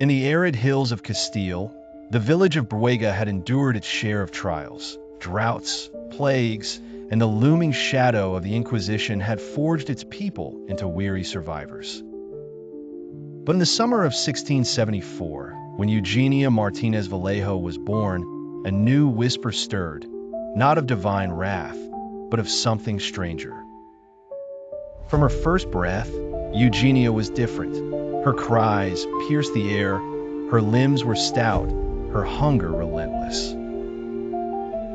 In the arid hills of Castile, the village of Bruega had endured its share of trials. Droughts, plagues, and the looming shadow of the Inquisition had forged its people into weary survivors. But in the summer of 1674, when Eugenia Martínez Vallejo was born, a new whisper stirred, not of divine wrath, but of something stranger. From her first breath, Eugenia was different. Her cries pierced the air, her limbs were stout, her hunger relentless.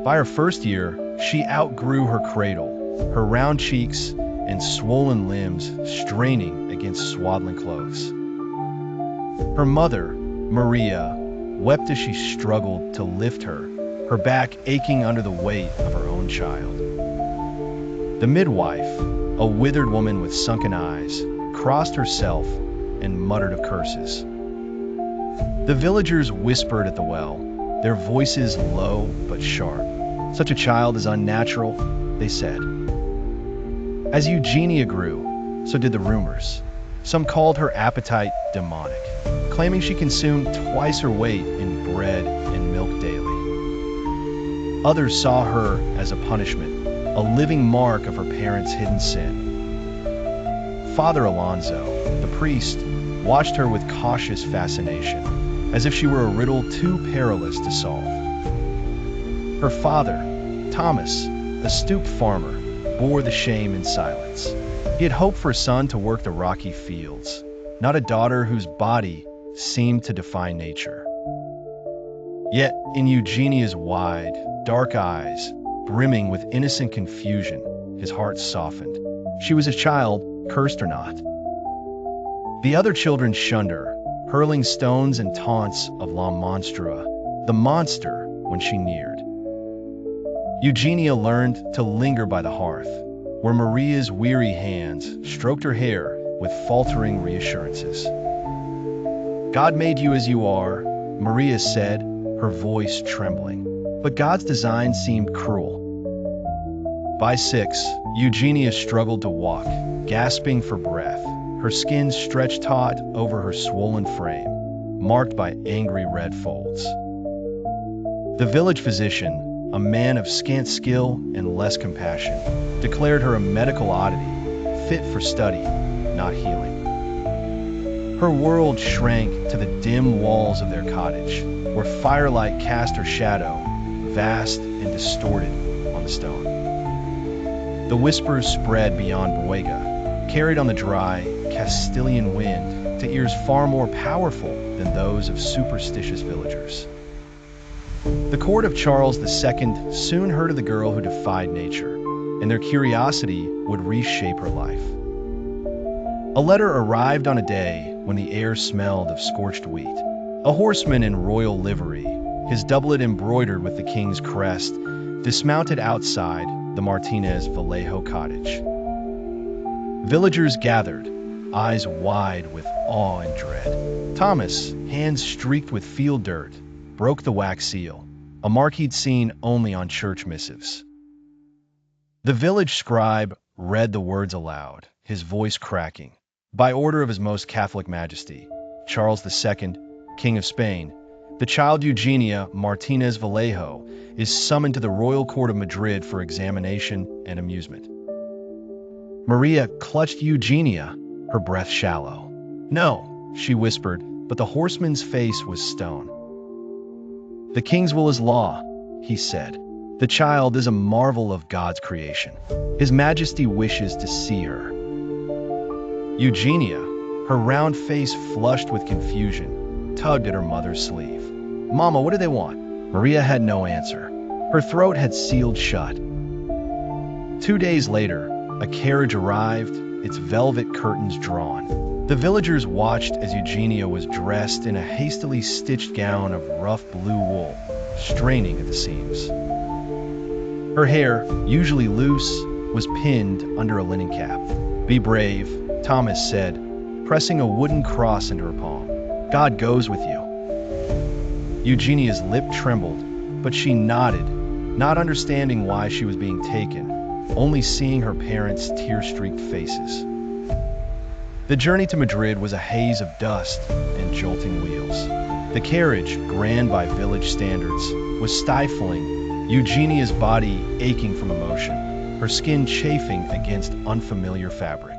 By her first year, she outgrew her cradle, her round cheeks and swollen limbs straining against swaddling clothes. Her mother, Maria, wept as she struggled to lift her, her back aching under the weight of her own child. The midwife, a withered woman with sunken eyes, crossed herself and muttered of curses. The villagers whispered at the well, their voices low but sharp. Such a child is unnatural, they said. As Eugenia grew, so did the rumors. Some called her appetite demonic, claiming she consumed twice her weight in bread and milk daily. Others saw her as a punishment, a living mark of her parents' hidden sin. Father Alonso, the priest, watched her with cautious fascination, as if she were a riddle too perilous to solve. Her father, Thomas, a stooped farmer, bore the shame in silence. He had hoped for a son to work the rocky fields, not a daughter whose body seemed to defy nature. Yet, in Eugenia's wide, dark eyes, brimming with innocent confusion, his heart softened. She was a child, cursed or not. The other children shunned her, hurling stones and taunts of LaMonstrua, the monster, when she neared. Eugenia learned to linger by the hearth, where Maria's weary hands stroked her hair with faltering reassurances. God made you as you are, Maria said, her voice trembling. But God's design seemed cruel. By 6, Eugenia struggled to walk, gasping for breath, her skin stretched taut over her swollen frame, marked by angry red folds. The village physician, a man of scant skill and less compassion, declared her a medical oddity, fit for study, not healing. Her world shrank to the dim walls of their cottage, where firelight cast her shadow, vast and distorted, on the stone. The whispers spread beyond Bruega, carried on the dry, Castilian wind to ears far more powerful than those of superstitious villagers. The court of Charles II soon heard of the girl who defied nature, and their curiosity would reshape her life. A letter arrived on a day when the air smelled of scorched wheat. A horseman in royal livery, his doublet embroidered with the king's crest, dismounted outside the Martínez Vallejo cottage. Villagers gathered, eyes wide with awe and dread. Thomas, hands streaked with field dirt, broke the wax seal, a mark he'd seen only on church missives. The village scribe read the words aloud, his voice cracking. By order of His Most Catholic Majesty, Charles II, King of Spain, the child Eugenia Martínez Vallejo is summoned to the Royal Court of Madrid for examination and amusement. Maria clutched Eugenia, her breath shallow. No, she whispered, but the horseman's face was stone. The king's will is law, he said. The child is a marvel of God's creation. His Majesty wishes to see her. Eugenia, her round face flushed with confusion, tugged at her mother's sleeve. Mama, what do they want? Maria had no answer. Her throat had sealed shut. 2 days later, a carriage arrived, its velvet curtains drawn. The villagers watched as Eugenia was dressed in a hastily stitched gown of rough blue wool, straining at the seams. Her hair, usually loose, was pinned under a linen cap. Be brave, Thomas said, pressing a wooden cross into her palm. God goes with you. Eugenia's lip trembled, but she nodded, not understanding why she was being taken, only seeing her parents' tear-streaked faces. The journey to Madrid was a haze of dust and jolting wheels. The carriage, grand by village standards, was stifling, Eugenia's body aching from emotion, her skin chafing against unfamiliar fabric.